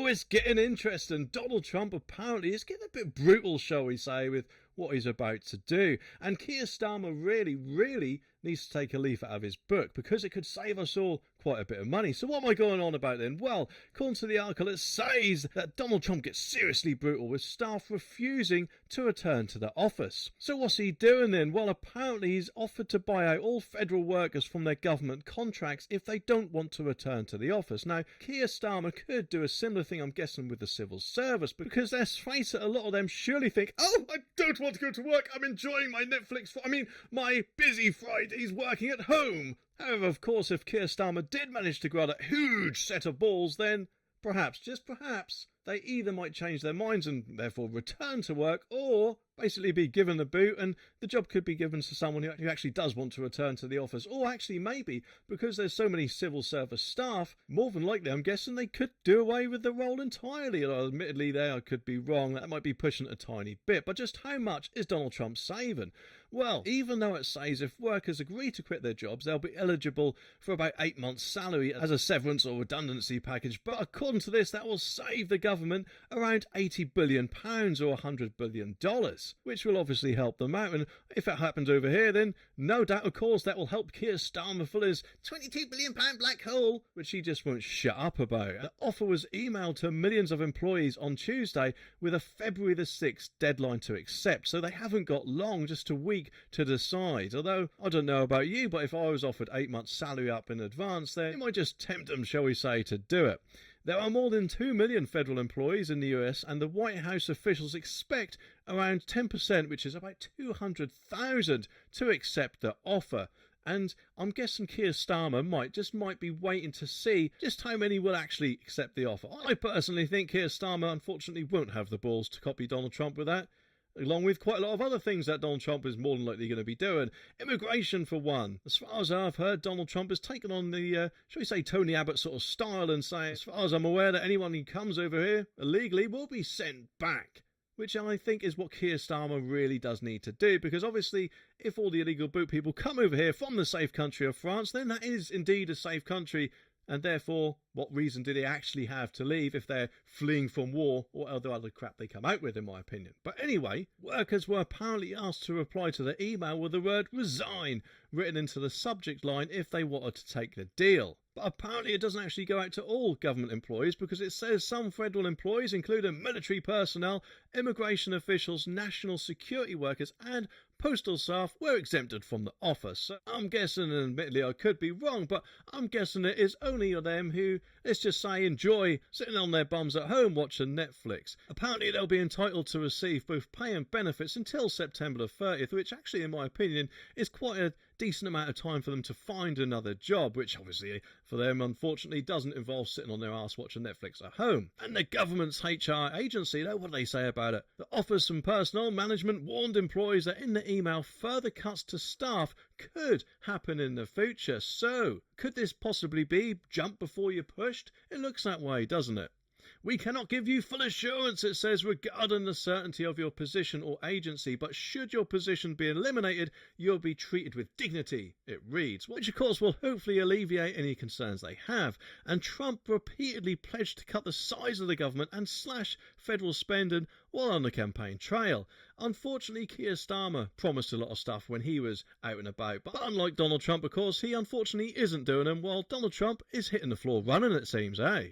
it's getting interesting. Donald Trump apparently is getting a bit brutal, shall we say, with what he's about to do. And Keir Starmer really needs to take a leaf out of his book, because it could save us all quite a bit of money. So what am I going on about then? Well, according to the article, it says that Donald Trump gets seriously brutal with staff refusing to return to the office. So what's he doing then? Well, apparently he's offered to buy out all federal workers from their government contracts if they don't want to return to the office. Now, Keir Starmer could do a similar thing, I'm guessing, with the civil service, because let's face it, a lot of them surely think, oh, I don't want to go to work, I'm enjoying my my busy Fridays working at home. However, of course, if Keir Starmer did manage to grow that huge set of balls, then perhaps, just perhaps, they either might change their minds and therefore return to work, or basically be given the boot and the job could be given to someone who actually does want to return to the office. Or actually, maybe, because there's so many civil service staff, more than likely, I'm guessing, they could do away with the role entirely. Admittedly, there I could be wrong. That might be pushing it a tiny bit. But just how much is Donald Trump saving? Well, even though it says if workers agree to quit their jobs, they'll be eligible for about 8 months' salary as a severance or redundancy package. But according to this, that will save the government around £80 billion or $100 billion. Which will obviously help them out. And if it happens over here, then no doubt, of course, that will help Keir Starmer fill his £22 billion black hole, which he just won't shut up about. The offer was emailed to millions of employees on Tuesday with a February the 6th deadline to accept. So they haven't got long, just a week to decide. Although, I don't know about you, but if I was offered 8 months' salary up in advance, then it might just tempt them, shall we say, to do it. There are more than 2 million federal employees in the US, and the White House officials expect around 10%, which is about 200,000, to accept the offer. And I'm guessing Keir Starmer might be waiting to see just how many will actually accept the offer. I personally think Keir Starmer, unfortunately, won't have the balls to copy Donald Trump with that, along with quite a lot of other things that Donald Trump is more than likely going to be doing. Immigration, for one. As far as I've heard, Donald Trump has taken on the, shall we say, Tony Abbott sort of style and saying, as far as I'm aware, that anyone who comes over here illegally will be sent back. Which I think is what Keir Starmer really does need to do, because obviously if all the illegal boot people come over here from the safe country of France, then that is indeed a safe country. And therefore, what reason do they actually have to leave if they're fleeing from war or other crap they come out with, in my opinion? But anyway, workers were apparently asked to reply to the email with the word resign written into the subject line if they wanted to take the deal. But apparently it doesn't actually go out to all government employees, because it says some federal employees, including military personnel, immigration officials, national security workers and postal staff, were exempted from the offer. So I'm guessing, and admittedly I could be wrong, but I'm guessing it is only them who, let's just say, enjoy sitting on their bums at home watching Netflix. Apparently they'll be entitled to receive both pay and benefits until September the 30th, which actually, in my opinion, is quite a decent amount of time for them to find another job, which obviously for them, unfortunately, doesn't involve sitting on their arse watching Netflix at home. And the government's HR agency, though, what do they say about it? The Office and Personnel Management warned employees that in the email, further cuts to staff could happen in the future. So, could this possibly be jump before you're pushed? It looks that way, doesn't it? We cannot give you full assurance, it says, regarding the certainty of your position or agency, but should your position be eliminated, you'll be treated with dignity, it reads, which of course will hopefully alleviate any concerns they have. And Trump repeatedly pledged to cut the size of the government and slash federal spending while on the campaign trail. Unfortunately, Keir Starmer promised a lot of stuff when he was out and about, but unlike Donald Trump, of course, he unfortunately isn't doing them, while Donald Trump is hitting the floor running, it seems, eh?